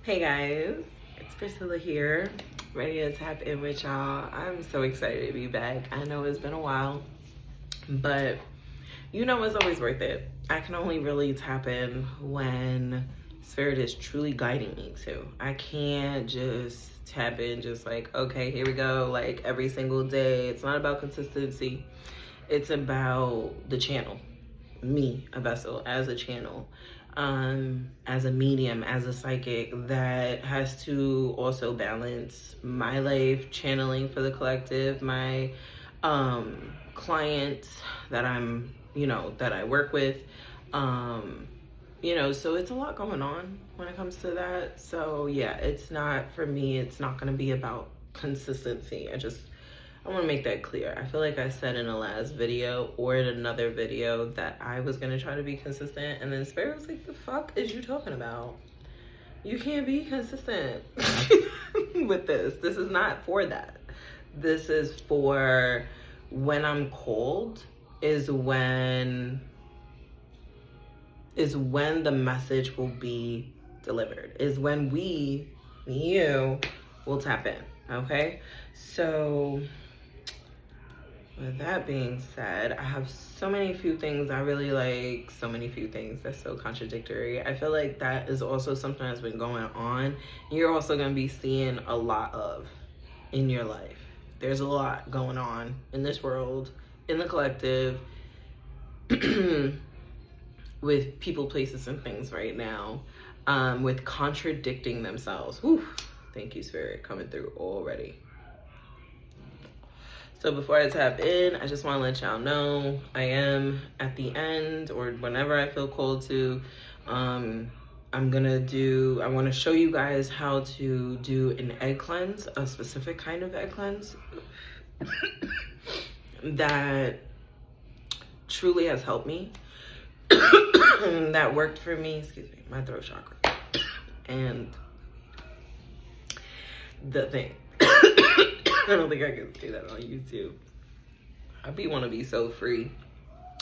Hey guys, it's Priscilla here, ready to tap in with y'all. I'm so excited to be back. I know it's been a while, but you know it's always worth it. I can only really tap in when Spirit is truly guiding me to. I can't just tap in just like, okay, here we go, like every single day. It's not about consistency. It's about the channel, me, a vessel, as a channel. As a medium, as a psychic that has to also balance my life, channeling for the collective, my clients that that I work with, so it's a lot going on when it comes to that. So yeah, it's not, for me, it's not going to be about consistency. I want to make that clear. I feel like I said in the last video or in another video that I was going to try to be consistent, and then Spirit was like, the fuck is you talking about? You can't be consistent with this. This is not for that. This is for when I'm called is when the message will be delivered, is when you will tap in, okay? So with that being said, I have so many few things I really like, so many few things that's so contradictory. I feel like that is also something that's been going on. You're also going to be seeing a lot of in your life. There's a lot going on in this world, in the collective, with people, places, and things right now, with contradicting themselves. Whew. Thank you, Spirit, coming through already. So before I tap in, I just want to let y'all know I am at the end, or whenever I feel called to, I want to show you guys how to do an egg cleanse, a specific kind of egg cleanse that truly has helped me, that worked for me, excuse me, my throat chakra, and the thing. I don't think I can say that on YouTube. I want to be so free.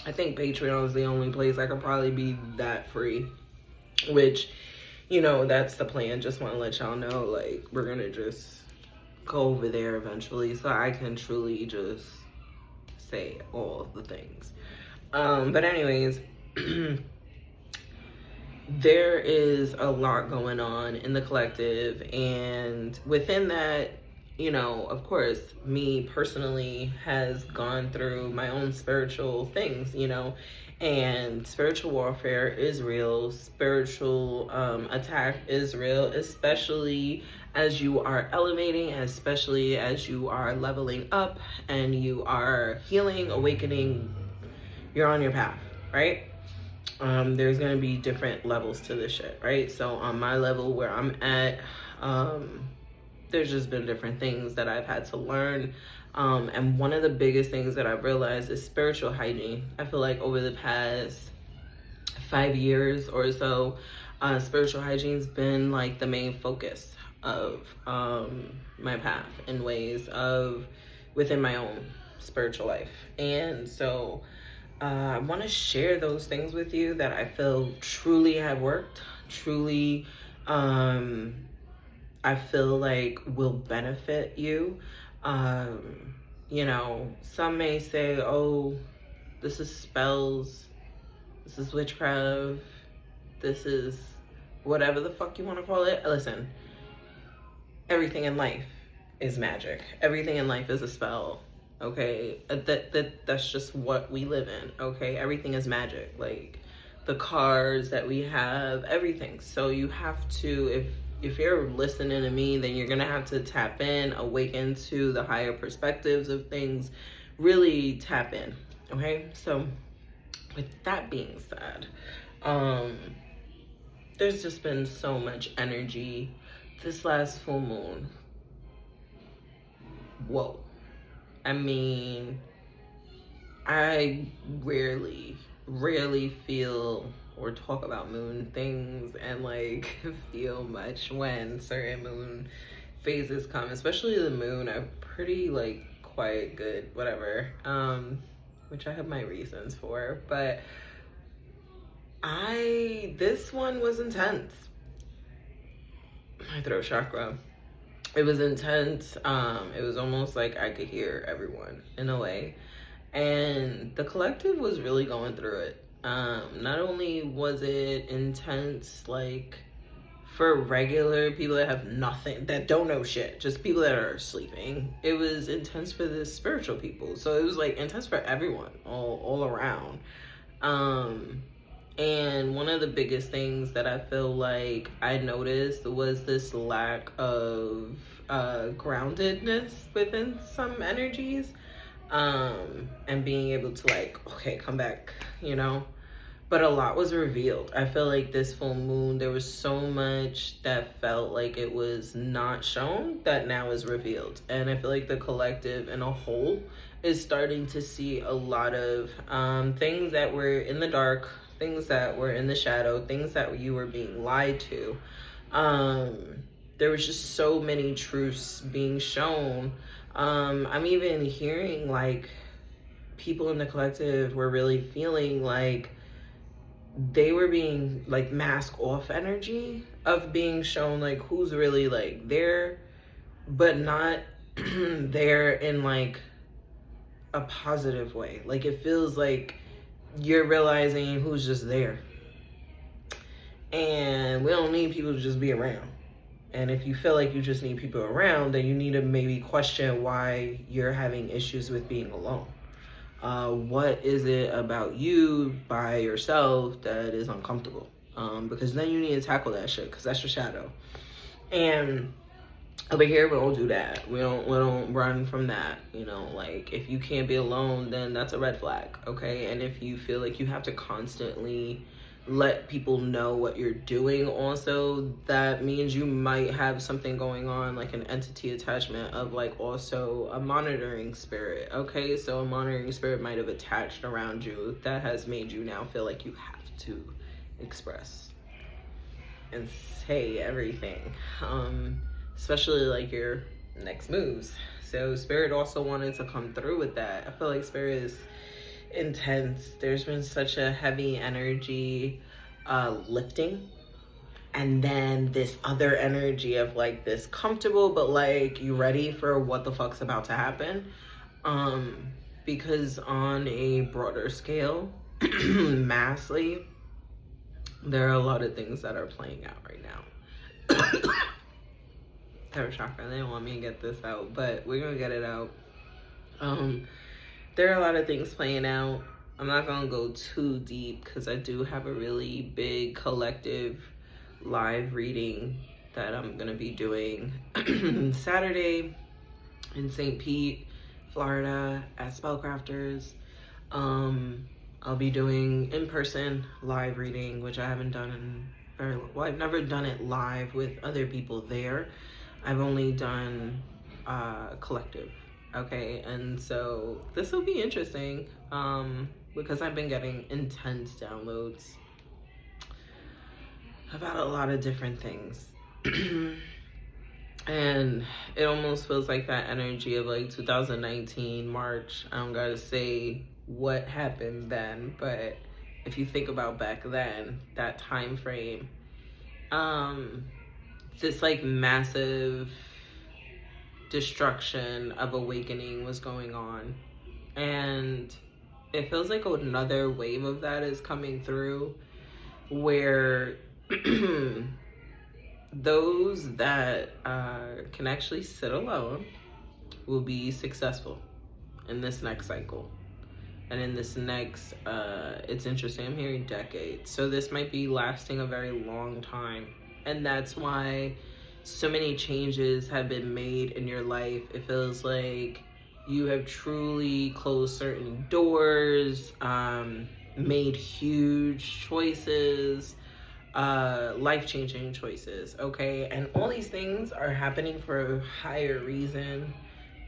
I think Patreon is the only place I could probably be that free, which, that's the plan. Just want to let y'all know, like, we're going to just go over there eventually so I can truly just say all the things. But anyways, there is a lot going on in the collective, and within that, of course, me personally has gone through my own spiritual things, and spiritual warfare is real. Spiritual attack is real, especially as you are elevating, especially as you are leveling up and you are healing, awakening. You're on your path, right? There's going to be different levels to this shit, right? So on my level where I'm at, there's just been different things that I've had to learn. And one of the biggest things that I've realized is spiritual hygiene. I feel like over the past 5 years or so, spiritual hygiene's been like the main focus of my path in ways of within my own spiritual life. And so I want to share those things with you that I feel truly have worked, truly I feel like will benefit you. Some may say, oh, this is spells, this is witchcraft, this is whatever the fuck you want to call it. Listen, everything in life is magic. Everything in life is a spell. Okay, that's just what we live in. Okay, everything is magic. Like the cars that we have, everything. So you have to, if you're listening to me, then you're gonna have to tap in, awaken to the higher perspectives of things, really tap in. Okay, so with that being said, there's just been so much energy this last full moon. Whoa. I mean, I rarely feel or talk about moon things and like feel much when certain moon phases come, especially the moon. I'm pretty like quiet, good, whatever, which I have my reasons for, but this one was intense. my throat chakra. It was intense. It was almost like I could hear everyone in a way. And the collective was really going through it. Not only was it intense, like for regular people that have nothing, that don't know shit, just people that are sleeping, it was intense for the spiritual people. So it was like intense for everyone, all around. And one of the biggest things that I feel like I noticed was this lack of groundedness within some energies, and being able to like, okay, come back, you know. But a lot was revealed. I feel like this full moon, there was so much that felt like it was not shown that now is revealed. And I feel like the collective in a whole is starting to see a lot of things that were in the dark, things that were in the shadow, things that you were being lied to. There was just so many truths being shown. I'm even hearing like people in the collective were really feeling like they were being like mask off energy of being shown like who's really like there, but not there in like a positive way. Like it feels like you're realizing who's just there. And we don't need people to just be around. And if you feel like you just need people around, then you need to maybe question why you're having issues with being alone. What is it about you by yourself that is uncomfortable? Because then you need to tackle that shit, because that's your shadow. And over here, we don't do that. We don't run from that. You know, like if you can't be alone, then that's a red flag, okay? And if you feel like you have to constantly let people know what you're doing also, that means you might have something going on, like an entity attachment of like also a monitoring spirit, okay? So a monitoring spirit might have attached around you that has made you now feel like you have to express and say everything, especially like your next moves. So spirit also wanted to come through with that. I feel like spirit is intense. There's been such a heavy energy lifting, and then this other energy of like this comfortable but like you ready for what the fuck's about to happen, because on a broader scale, massively, there are a lot of things that are playing out right now. Third chakra, they don't want me to get this out, but we're gonna get it out. There are a lot of things playing out. I'm not gonna go too deep because I do have a really big collective live reading that I'm gonna be doing Saturday in St. Pete, Florida at Spellcrafters. I'll be doing in-person live reading, which I haven't done in very well. I've never done it live with other people there. I've only done collective. Okay, and so this will be interesting because I've been getting intense downloads about a lot of different things. And it almost feels like that energy of like 2019 March. I don't gotta say what happened then, but if you think about back then, that time frame, this like massive destruction of awakening was going on, and it feels like another wave of that is coming through, where those that can actually sit alone will be successful in this next cycle. And in this next, it's interesting, I'm hearing decades, so this might be lasting a very long time. And that's why so many changes have been made in your life. It feels like you have truly closed certain doors, made huge choices, life-changing choices, okay? And all these things are happening for a higher reason.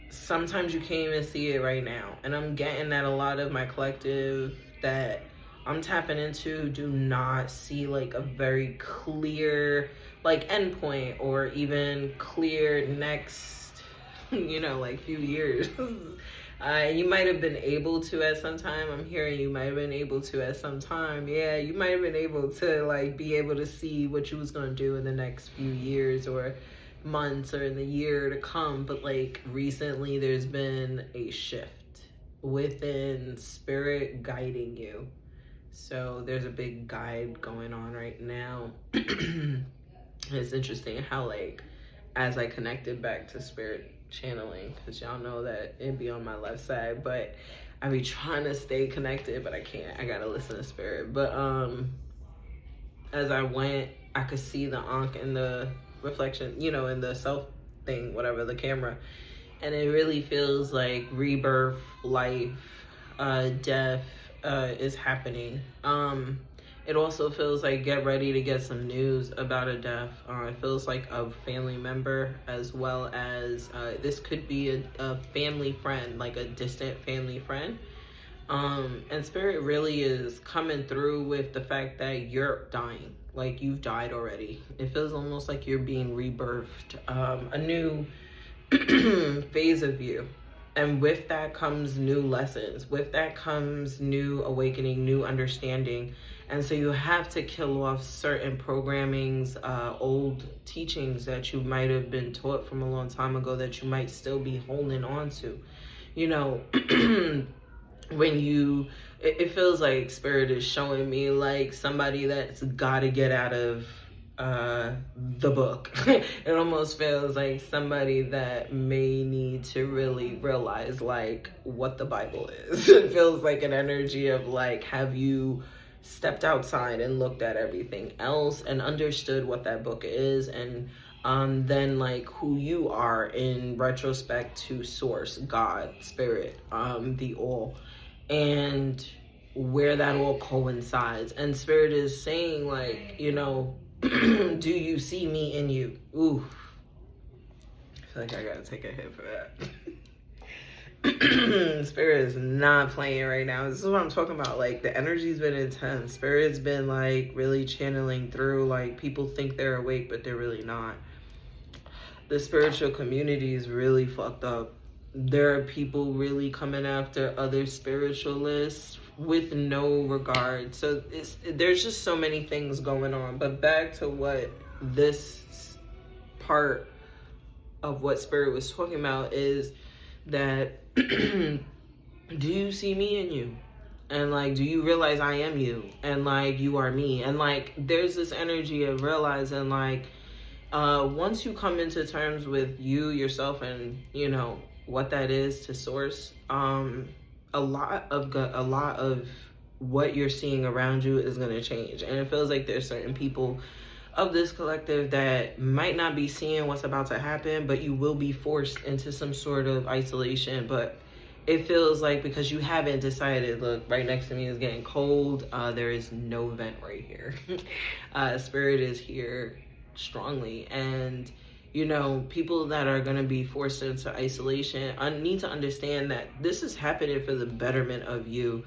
Sometimes you can't even see it right now. And I'm getting that a lot of my collective that I'm tapping into do not see like a very clear like endpoint or even clear next, you know, like few years. You might have been able to at some time. I'm hearing you might have been able to at some time. Yeah, you might have been able to like be able to see what you was going to do in the next few years or months or in the year to come. But like recently there's been a shift within spirit guiding you. So there's a big guide going on right now. It's interesting how like as I connected back to spirit channeling, because y'all know that it'd be on my left side, but I be trying to stay connected, but I can't. I gotta listen to spirit. But as I went, I could see the ankh in the reflection, you know, in the self thing, whatever, the camera, and it really feels like rebirth, life, death is happening. It also feels like get ready to get some news about a death. It feels like a family member, as well as this could be a family friend, like a distant family friend. And spirit really is coming through with the fact that you're dying, like you've died already. It feels almost like you're being rebirthed, a new phase of you. And with that comes new lessons. With that comes new awakening, new understanding. And so you have to kill off certain programmings, old teachings that you might have been taught from a long time ago that you might still be holding on to. You know, when it feels like spirit is showing me like somebody that's got to get out of the book. It almost feels like somebody that may need to really realize like what the Bible is. It feels like an energy of like, have you stepped outside and looked at everything else and understood what that book is, and then like who you are in retrospect to source, God, spirit, the all, and where that all coincides. And spirit is saying like, you know, do you see me in you? Ooh, I feel like I gotta take a hit for that. Spirit is not playing right now. This is what I'm talking about. Like the energy's been intense. Spirit's been like really channeling through. Like people think they're awake, but they're really not. The spiritual community is really fucked up. There are people really coming after other spiritualists with no regard. So there's just so many things going on. But back to what this part of what spirit was talking about is that do you see me in you? And like, do you realize I am you? And like, you are me. And like, there's this energy of realizing like, once you come into terms with you, yourself, and you know, what that is to source, a lot of what you're seeing around you is going to change. And it feels like there's certain people of this collective that might not be seeing what's about to happen, but you will be forced into some sort of isolation. But it feels like because you haven't decided, look, right next to me is getting cold, there is no vent right here. Spirit is here strongly, and you know, people that are going to be forced into isolation, I need to understand that this is happening for the betterment of you.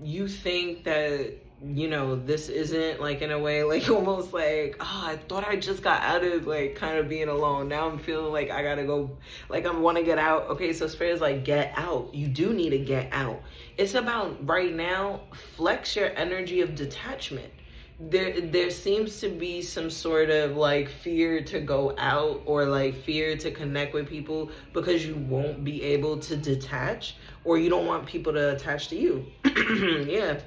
You think that, you know, this isn't like in a way like almost like, oh, I thought I just got out of like kind of being alone. Now I'm feeling like I gotta go, like I want to get out. Okay, so spirit's like, get out. You do need to get out. It's about right now, flex your energy of detachment. There seems to be some sort of like fear to go out, or like fear to connect with people because you won't be able to detach, or you don't want people to attach to you. Yeah,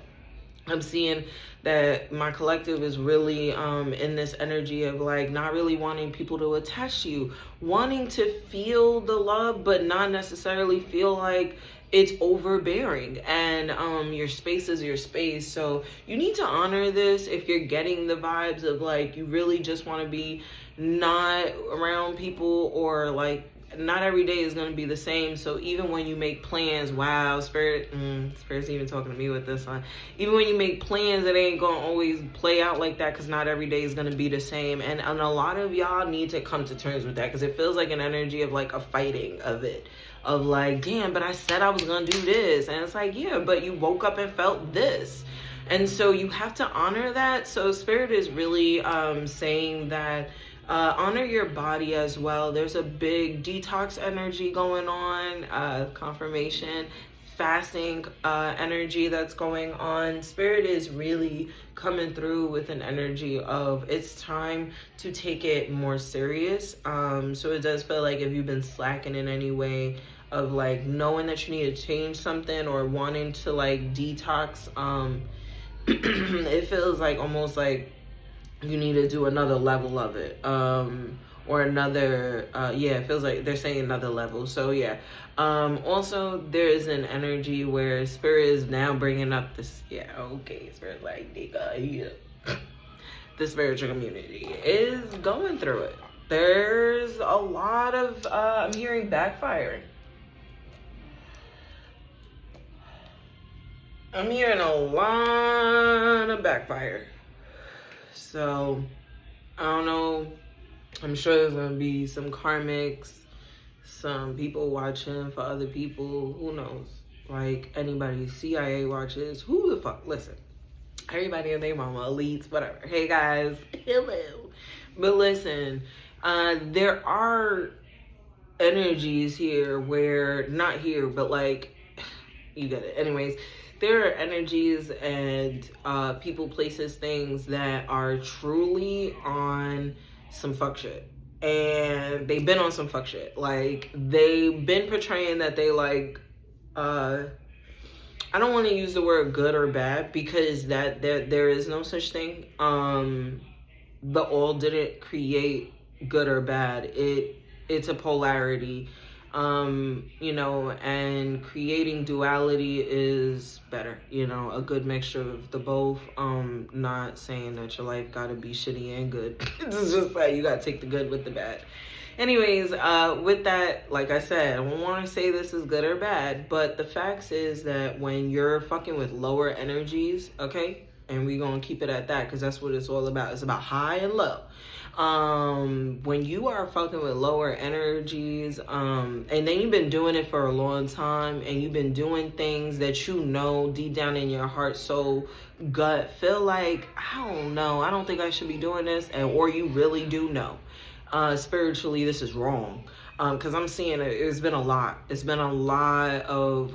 I'm seeing that my collective is really in this energy of like not really wanting people to attach to you, wanting to feel the love but not necessarily feel like it's overbearing. And your space is your space, so you need to honor this. If you're getting the vibes of like you really just want to be not around people, or like not every day is going to be the same. So even when you make plans, wow, spirit's even talking to me with this one. Even when you make plans, it ain't going to always play out like that, because not every day is going to be the same. And a lot of y'all need to come to terms with that, because it feels like an energy of like a fighting of it, of like, damn, but I said I was going to do this. And it's like, yeah, but you woke up and felt this. And so you have to honor that. So Spirit is really saying that honor your body as well. There's a big detox energy going on, confirmation, fasting energy that's going on. Spirit is really coming through with an energy of it's time to take it more serious. So it does feel like if you've been slacking in any way, of like knowing that you need to change something or wanting to like detox, it feels like almost like you need to do another level of it, or another it feels like they're saying another level. So yeah, also there is an energy where Spirit is now bringing up this, Spirit like, nigga, the spiritual community is going through it. There's a lot of I'm hearing backfiring. I'm hearing a lot of backfire. So, I don't know. I'm sure there's going to be some karmics, some people watching for other people. Who knows? Like, anybody CIA watches. Who the fuck? Listen. Everybody and their mama, elites, whatever. Hey, guys. Hello. But listen, there are energies here where, not here, but like, you get it. Anyways, there are energies and people, places, things that are truly on some fuck shit. And they've been on some fuck shit. Like, they've been portraying that they like, I don't want to use the word good or bad, because that there is no such thing. The all didn't create good or bad. It's a polarity. And creating duality is better, a good mixture of the both. Not saying that your life gotta be shitty and good. It's just like you gotta take the good with the bad. Anyways, with that, like I said, I don't want to say this is good or bad, but the facts is that when you're fucking with lower energies, okay, and we're gonna keep it at that because that's what it's all about. It's about high and low. When you are fucking with lower energies, and then you've been doing it for a long time, and you've been doing things that deep down in your heart, so gut feel like, I don't know, I don't think I should be doing this, or you really do know. Spiritually, this is wrong. Because I'm seeing it's been a lot. It's been a lot of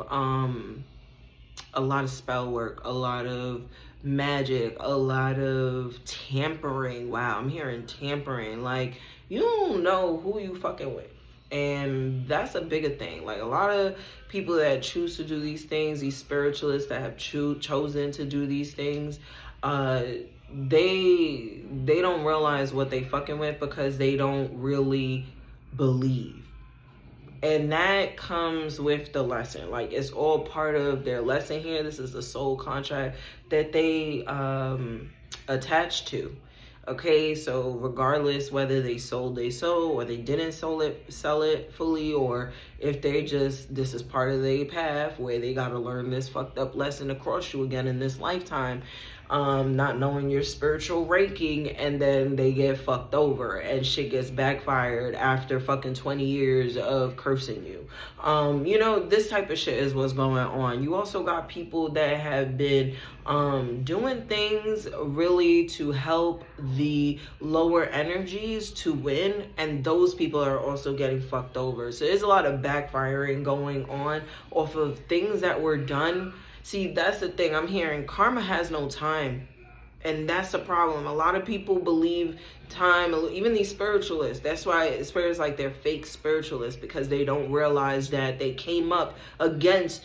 spell work, a lot of magic, a lot of tampering. Wow, I'm hearing tampering. Like, you don't know who you fucking with. And that's a bigger thing. Like, a lot of people that choose to do these things, these spiritualists that have chosen to do these things, they don't realize what they fucking with because they don't really believe. And that comes with the lesson. Like, it's all part of their lesson here. This is the soul contract that they attach to. Okay, so regardless whether they sold their soul or they didn't sell it fully, or if they just, this is part of their path where they got to learn this fucked up lesson to cross you again in this lifetime, not knowing your spiritual ranking, and then they get fucked over and shit gets backfired after fucking 20 years of cursing you. This type of shit is what's going on. You also got people that have been doing things really to help the lower energies to win, and those people are also getting fucked over. So there's a lot of backfiring going on off of things that were done. See, that's the thing I'm hearing. Karma has no time. And that's the problem. A lot of people believe time, even these spiritualists. That's why spirits like they're fake spiritualists, because they don't realize that they came up against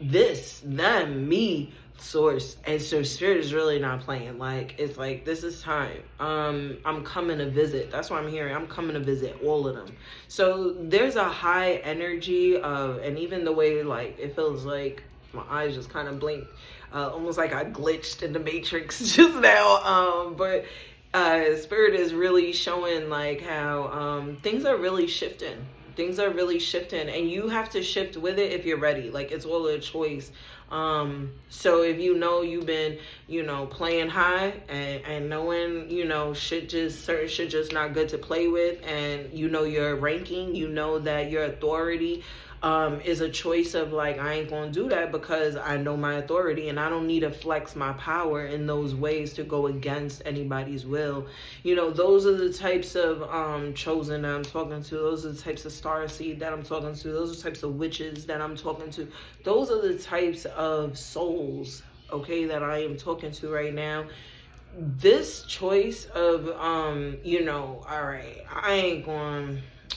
this, them, me, source. And so spirit is really not playing. Like, it's like, this is time. I'm coming to visit. That's what I'm hearing. I'm coming to visit all of them. So there's a high energy of, and even the way, like, it feels like my eyes just kind of blinked, almost like I glitched in the Matrix just now. But spirit is really showing like how things are really shifting. Things are really shifting, and you have to shift with it if you're ready. Like, it's all a choice. So if you've been, playing high and knowing, certain shit just not good to play with, and your ranking, that your authority, is a choice of like, I ain't gonna do that because I know my authority and I don't need to flex my power in those ways to go against anybody's will. You know, those are the types of chosen that I'm talking to. Those are the types of starseed that I'm talking to. Those are the types of witches that I'm talking to. Those are the types of souls, okay, that I am talking to right now. This choice of you know, all right, I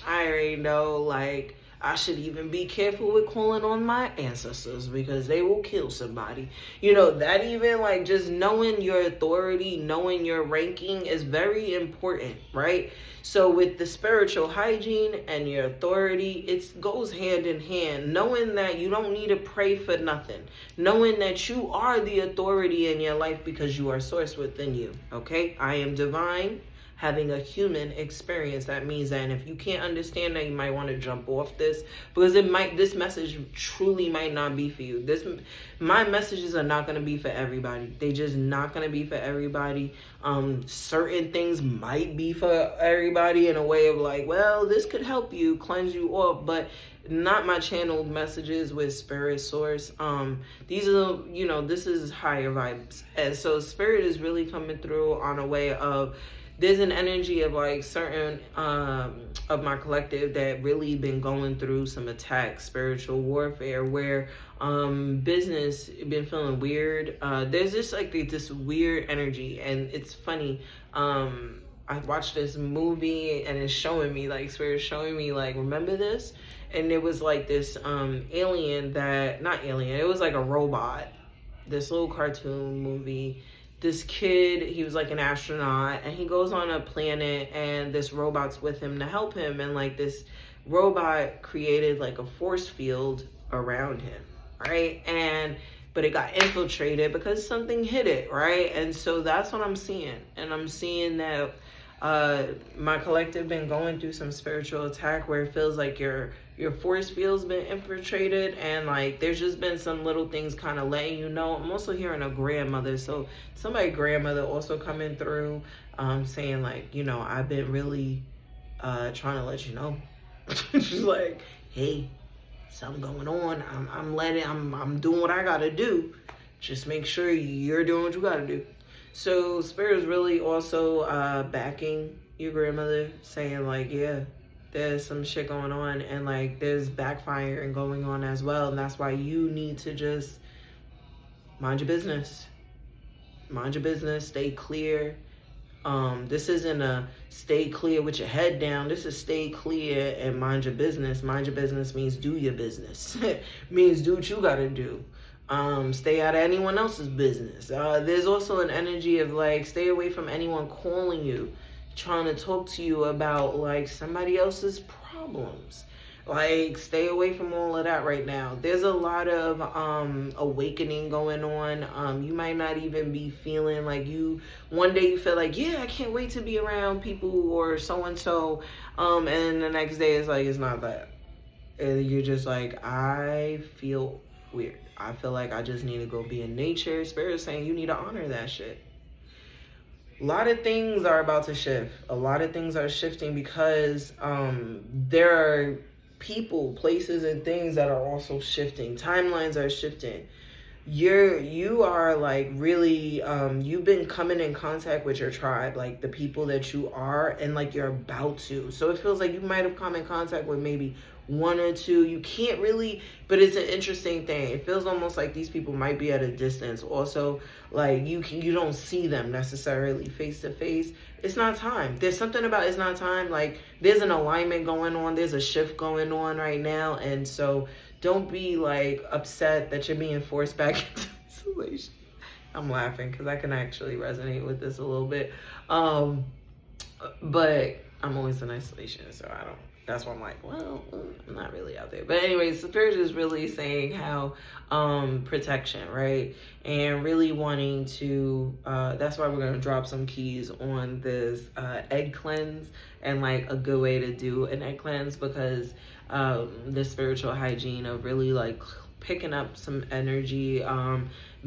already know, like, I should even be careful with calling on my ancestors because they will kill somebody. You know, that even like just knowing your authority, knowing your ranking is very important, right? So with the spiritual hygiene and your authority, it goes hand in hand. Knowing that you don't need to pray for nothing. Knowing that you are the authority in your life because you are source within you, okay? I am divine, having a human experience. That means that if you can't understand that, you might want to jump off this because this message truly might not be for you. My messages are not going to be for everybody. They just not going to be for everybody. Certain things might be for everybody in a way of like, well, this could help you cleanse you off, but not my channeled messages with spirit source. These are, you know, this is higher vibes. And so spirit is really coming through on a way of, there's an energy of like certain of my collective that really been going through some attacks, spiritual warfare, where business been feeling weird. There's just like this weird energy, and it's funny. I watched this movie and it's showing me, like, spirit showing me, like, remember this? And it was like this alien that, not alien, it was like a robot, this little cartoon movie. This kid, he was like an astronaut, and he goes on a planet and this robot's with him to help him, and like this robot created like a force field around him, right? But it got infiltrated because something hit it, right? And so that's what I'm seeing. And I'm seeing that my collective been going through some spiritual attack where it feels like your force field's been infiltrated, and like there's just been some little things kind of letting you know. I'm also hearing a grandmother, so somebody grandmother also coming through, saying like, you know, I've been really trying to let you know. She's like, hey, something going on. I'm doing what I gotta do. Just make sure you're doing what you gotta do. So spirit is really also backing your grandmother, saying like, yeah, there's some shit going on, and like there's backfiring going on as well, and that's why you need to just mind your business. Mind your business, stay clear. This isn't a stay clear with your head down. This is stay clear and mind your business. Mind your business means do your business. Means do what you gotta do. Stay out of anyone else's business. There's also an energy of like, stay away from anyone calling you, trying to talk to you about like somebody else's problems. Like, stay away from all of that right now. There's a lot of awakening going on. You might not even be feeling like one day you feel like, yeah, I can't wait to be around people or so-and-so. And the next day it's like, it's not that. And you're just like, I feel weird. I feel like I just need to go be in nature. Spirit is saying you need to honor that shit. A lot of things are about to shift. A lot of things are shifting because there are people, places, and things that are also shifting. Timelines are shifting. You are like really you've been coming in contact with your tribe, like the people that you are, and like you're about to. So it feels like you might have come in contact with maybe one or two. You can't really, but it's an interesting thing. It feels almost like these people might be at a distance. Also, like you don't see them necessarily face to face. It's not time. There's something about it's not time. Like there's an alignment going on. There's a shift going on right now, and so don't be like upset that you're being forced back into isolation. I'm laughing because I can actually resonate with this a little bit. But I'm always in isolation, so I don't. That's why I'm like, well, I'm not really out there. But anyways, Spirit is really saying how protection, right? And really wanting to, that's why we're going to drop some keys on this egg cleanse, and like a good way to do an egg cleanse, because the spiritual hygiene of really like picking up some energy,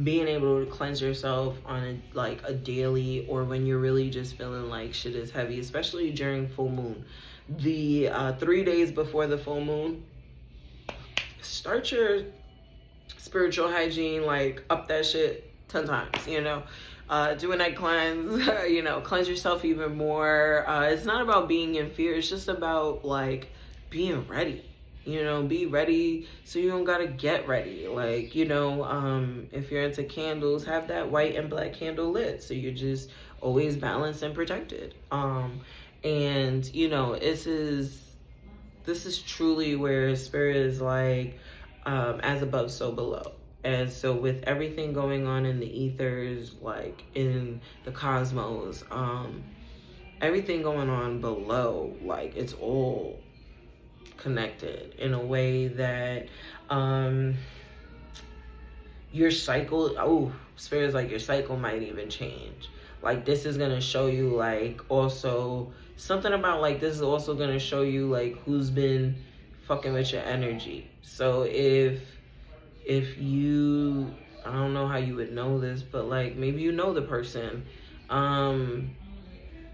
being able to cleanse yourself on a daily, or when you're really just feeling like shit is heavy, especially during full moon. The 3 days before the full moon, start your spiritual hygiene, like up that shit 10 times, you know. Do a night cleanse, you know, cleanse yourself even more. It's not about being in fear, it's just about like being ready. You know, be ready so you don't gotta get ready. Like, you know, if you're into candles, have that white and black candle lit so you're just always balanced and protected. And you know, this is truly where spirit is like, as above, so below. And so with everything going on in the ethers, like in the cosmos, everything going on below, like it's all connected in a way that your cycle, spirit's like your cycle might even change. Like this is gonna show you like also something about like this is also gonna show you like who's been fucking with your energy. So if you, I don't know how you would know this, but like maybe you know the person,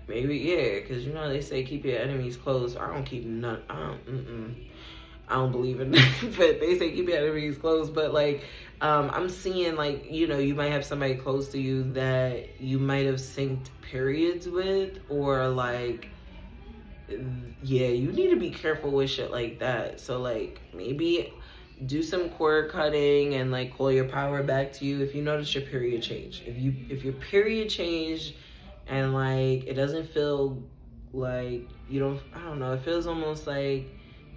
maybe, yeah, because you know they say keep your enemies close. I don't keep none. I don't believe in that, but they say keep your enemies close. But like, I'm seeing like, you know, you might have somebody close to you that you might have synced periods with, or like, yeah, you need to be careful with shit like that. So like maybe do some cord cutting and like call your power back to you if you notice your period change. If your period changed and like it doesn't feel like you don't, I don't know, it feels almost like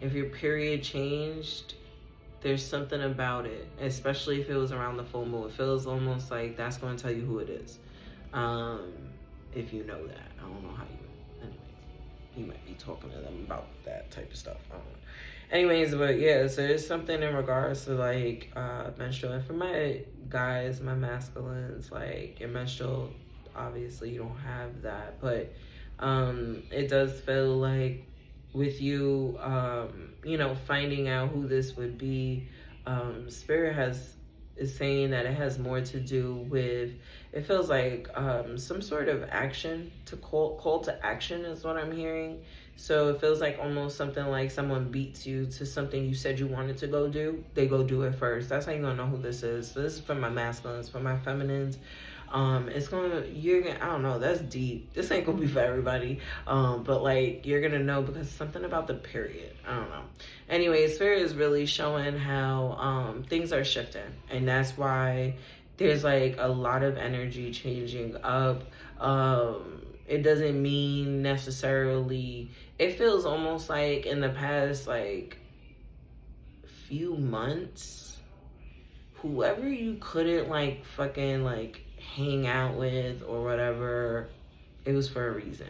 if your period changed, there's something about it, especially if it was around the full moon. It feels almost like that's going to tell you who it is. If you know that. I don't know how you, anyway, you might be talking to them about that type of stuff. I don't know. Anyways, but yeah, so there's something in regards to like menstrual. And for my guys, my masculines, like your menstrual, obviously you don't have that, but it does feel like with you, you know, finding out who this would be, spirit is saying that it has more to do with, it feels like some sort of action, to call to action is what I'm hearing. So it feels like almost something like someone beats you to something you said you wanted to go do. They go do it first. That's how you're gonna know who this is. So this is for my masculines. For my feminines, it's gonna, you're gonna, I don't know, that's deep. This ain't gonna be for everybody. But like you're gonna know because something about the period. I don't know. Anyway, spirit is really showing how things are shifting, and that's why there's like a lot of energy changing up. It doesn't mean necessarily, it feels almost like in the past like few months, whoever you couldn't like fucking like hang out with or whatever, it was for a reason.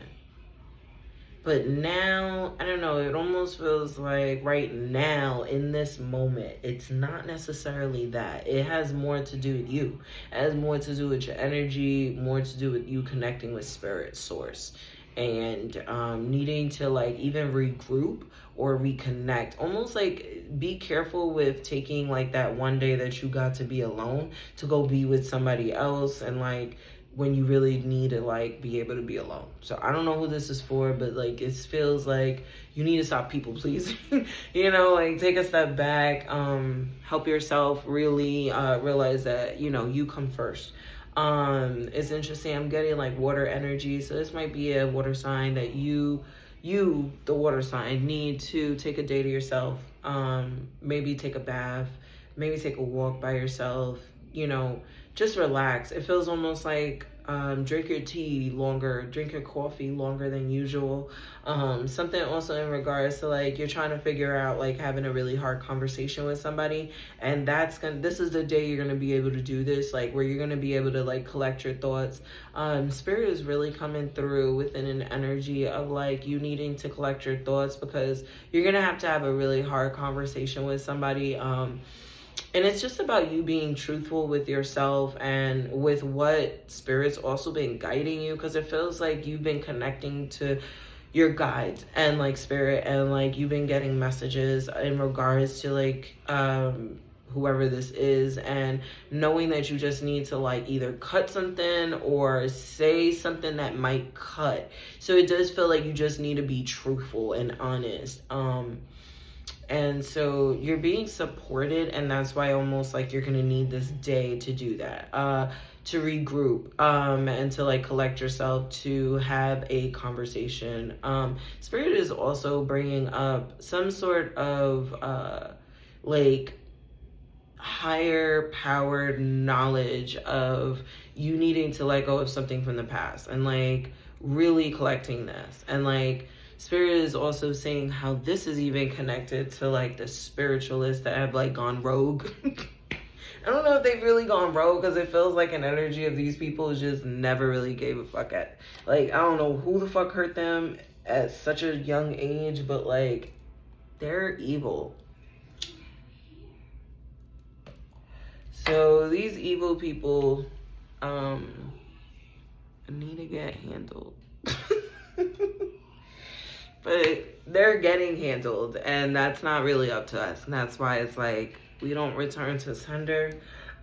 But now, I don't know, it almost feels like right now, in this moment, it's not necessarily that. It has more to do with you. It has more to do with your energy, more to do with you connecting with spirit source. And needing to like even regroup or reconnect. Almost like be careful with taking like that one day that you got to be alone to go be with somebody else, and like when you really need to like be able to be alone. So I don't know who this is for, but like it feels like you need to stop people pleasing. You know, like take a step back, help yourself really realize that, you know, you come first. It's interesting, I'm getting like water energy, so this might be a water sign that you the water sign need to take a day to yourself, maybe take a bath, maybe take a walk by yourself, you know, just relax. It feels almost like drink your tea longer, drink your coffee longer than usual. Something also in regards to like you're trying to figure out like having a really hard conversation with somebody, and this is the day you're gonna be able to do this, like where you're gonna be able to like collect your thoughts. Spirit is really coming through within an energy of like you needing to collect your thoughts, because you're gonna have to have a really hard conversation with somebody. And it's just about you being truthful with yourself and with what spirit's also been guiding you, because it feels like you've been connecting to your guides and like spirit, and like you've been getting messages in regards to like whoever this is, and knowing that you just need to like either cut something or say something that might cut. So it does feel like you just need to be truthful and honest. And so you're being supported, and that's why almost like you're gonna need this day to do that, to regroup, and to like collect yourself, to have a conversation. Spirit is also bringing up some sort of like higher powered knowledge of you needing to let go of something from the past and like really collecting this. And like Spirit is also saying how this is even connected to like the spiritualists that have like gone rogue. I don't know if they've really gone rogue, because it feels like an energy of these people just never really gave a fuck at. Like, I don't know who the fuck hurt them at such a young age, but like, they're evil. So these evil people need to get handled. But they're getting handled, and that's not really up to us. And that's why it's like, we don't return to sender.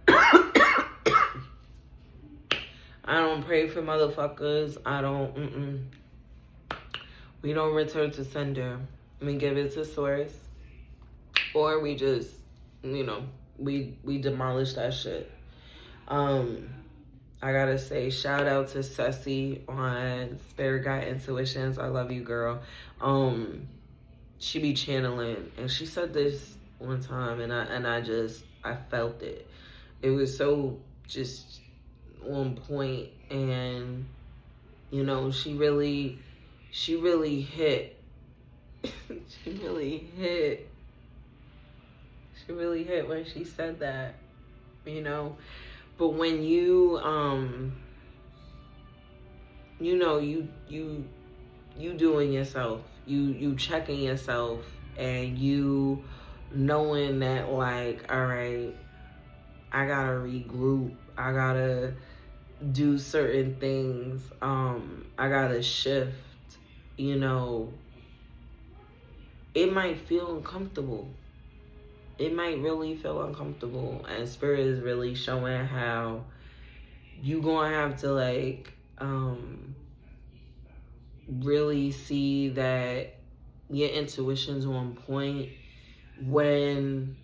I don't pray for motherfuckers. We don't return to sender. We give it to source. Or we just, we demolish that shit. I gotta say, shout out to Ceci on Spirit Guide Intuitions. I love you, girl. She be channeling, and she said this one time, and I felt it. It was so just on point, and she really hit. She really hit when she said that, But when you you doing yourself, you checking yourself, and you knowing that like, all right, I gotta regroup, I gotta do certain things, I gotta shift, it might feel uncomfortable. It might really feel uncomfortable, and Spirit is really showing how you gonna have to like really see that your intuition's on point when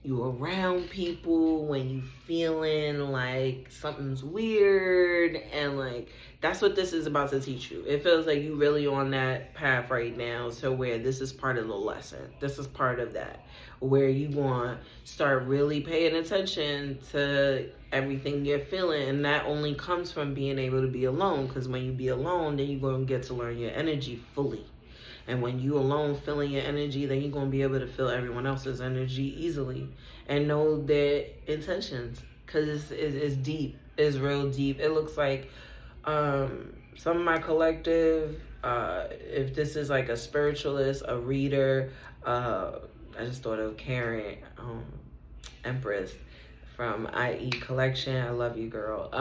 you around people, when you feeling like something's weird, and like that's what this is about to teach you. It feels like you really on that path right now, so where this is part of the lesson. This is part of that, where you want to start really paying attention to everything you're feeling, and that only comes from being able to be alone, because when you be alone, then you're going to get to learn your energy fully. And when you alone feeling your energy, then you're going to be able to feel everyone else's energy easily and know their intentions, because it's deep. It's real deep. It looks like some of my collective, if this is like a spiritualist, a reader, I just thought of Karen, Empress from IE Collection. I love you, girl,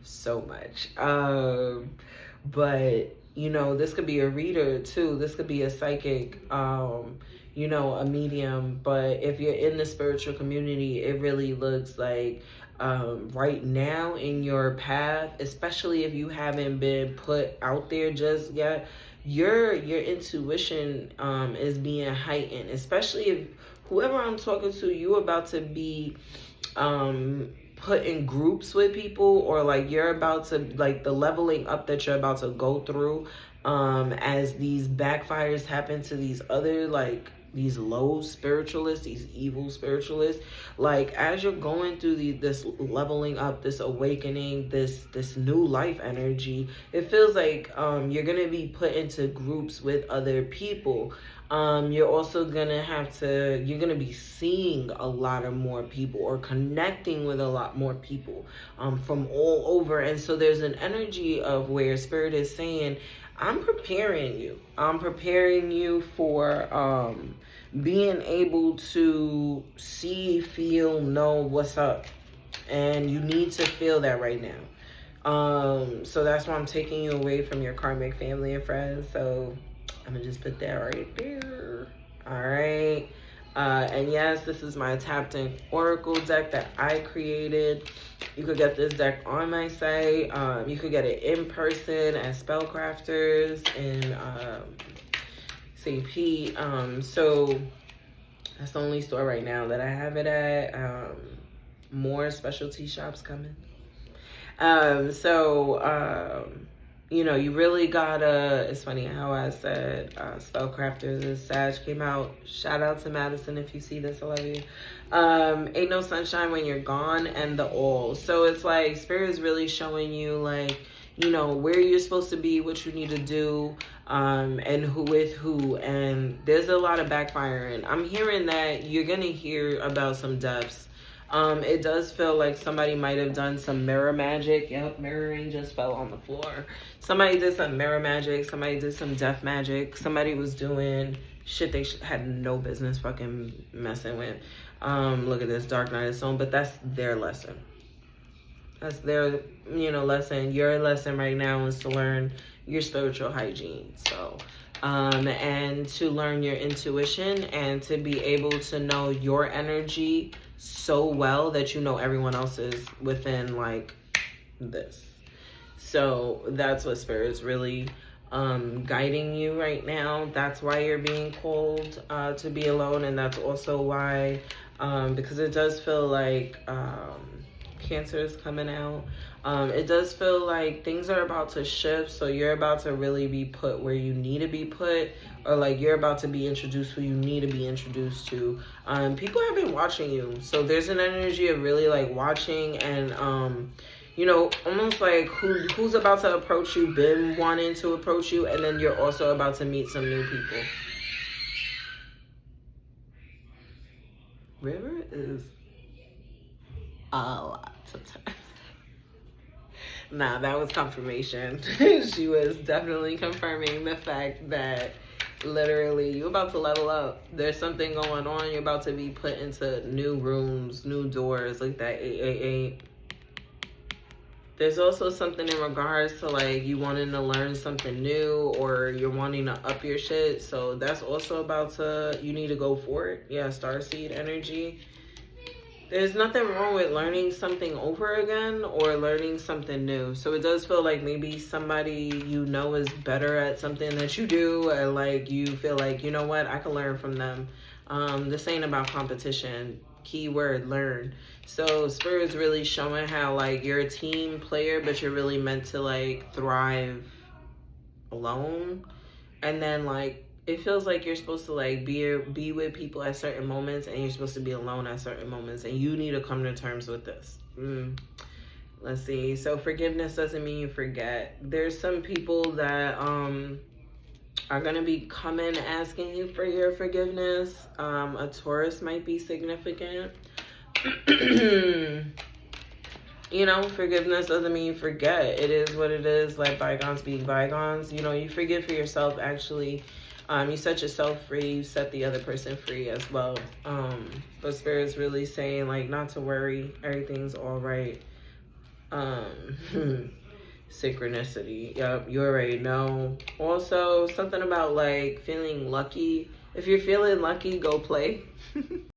so much. But this could be a reader too. This could be a psychic, a medium. But if you're in the spiritual community, it really looks like right now in your path, especially if you haven't been put out there just yet, your intuition is being heightened. Especially if whoever I'm talking to, you about to be put in groups with people, or like you're about to, like the leveling up that you're about to go through, as these backfires happen to these other, like these low spiritualists, these evil spiritualists, like as you're going through this leveling up, this awakening, this new life energy, it feels like you're gonna be put into groups with other people. You're also gonna you're gonna be seeing a lot of more people, or connecting with a lot more people from all over. And so there's an energy of where Spirit is saying, I'm preparing you for being able to see, feel, know what's up. And you need to feel that right now. So that's why I'm taking you away from your karmic family and friends. So I'm gonna just put that right there. All right. And yes, this is my Tapped In Oracle deck that I created. You could get this deck on my site. You could get it in person at Spellcrafters in St. Pete. So That's the only store right now that I have it at. More specialty shops coming. You know, you really gotta, it's funny how I said Spellcrafters is Sag came out. Shout out to Madison if you see this, I love you. Ain't no sunshine when you're gone, and the all. So it's like Spirit is really showing you like, you know, where you're supposed to be, what you need to do, and who with who. And there's a lot of backfiring. I'm hearing that you're gonna hear about some deaths. It does feel like somebody might have done some mirror magic. Yep, mirroring just fell on the floor. Somebody did some mirror magic. Somebody did some death magic. Somebody was doing shit they had no business fucking messing with. Look at this, Dark Night of Stone, but that's their lesson. That's their, you know, lesson. Your lesson right now is to learn your spiritual hygiene. So, and to learn your intuition and to be able to know your energy so well that you know everyone else's within like this. So that's what Spirit's really guiding you right now. That's why you're being called to be alone, and that's also why because it does feel like Cancer is coming out. It does feel like things are about to shift, so you're about to really be put where you need to be put, or like you're about to be introduced who you need to be introduced to. People have been watching you, so there's an energy of really like watching and you know, almost like who's about to approach you, been wanting to approach you, and then you're also about to meet some new people. River is a lot sometimes. Nah, that was confirmation. She was definitely confirming the fact that literally you're about to level up. There's something going on. You're about to be put into new rooms, new doors, like that 888. There's also something in regards to like you wanting to learn something new, or you're wanting to up your shit. So that's also about to, you need to go for it. Yeah, starseed energy. There's nothing wrong with learning something over again or learning something new. So it does feel like maybe somebody you know is better at something that you do, and like you feel like, you know what, I can learn from them. This ain't about competition. Keyword learn. So Spirit's really showing how like you're a team player, but you're really meant to like thrive alone. And then like it feels like you're supposed to like be with people at certain moments, and you're supposed to be alone at certain moments, and you need to come to terms with this. Let's see. So forgiveness doesn't mean you forget. There's some people that are gonna be coming asking you for your forgiveness. A Taurus might be significant. You know, forgiveness doesn't mean you forget. It is what it is. Let bygones be bygones. You know, you forgive for yourself, actually. You set yourself free, you set the other person free as well. But Spirit's really saying, like, not to worry, everything's all right. Synchronicity. Yep, you already know. Also, something about, like, feeling lucky. If you're feeling lucky, go play.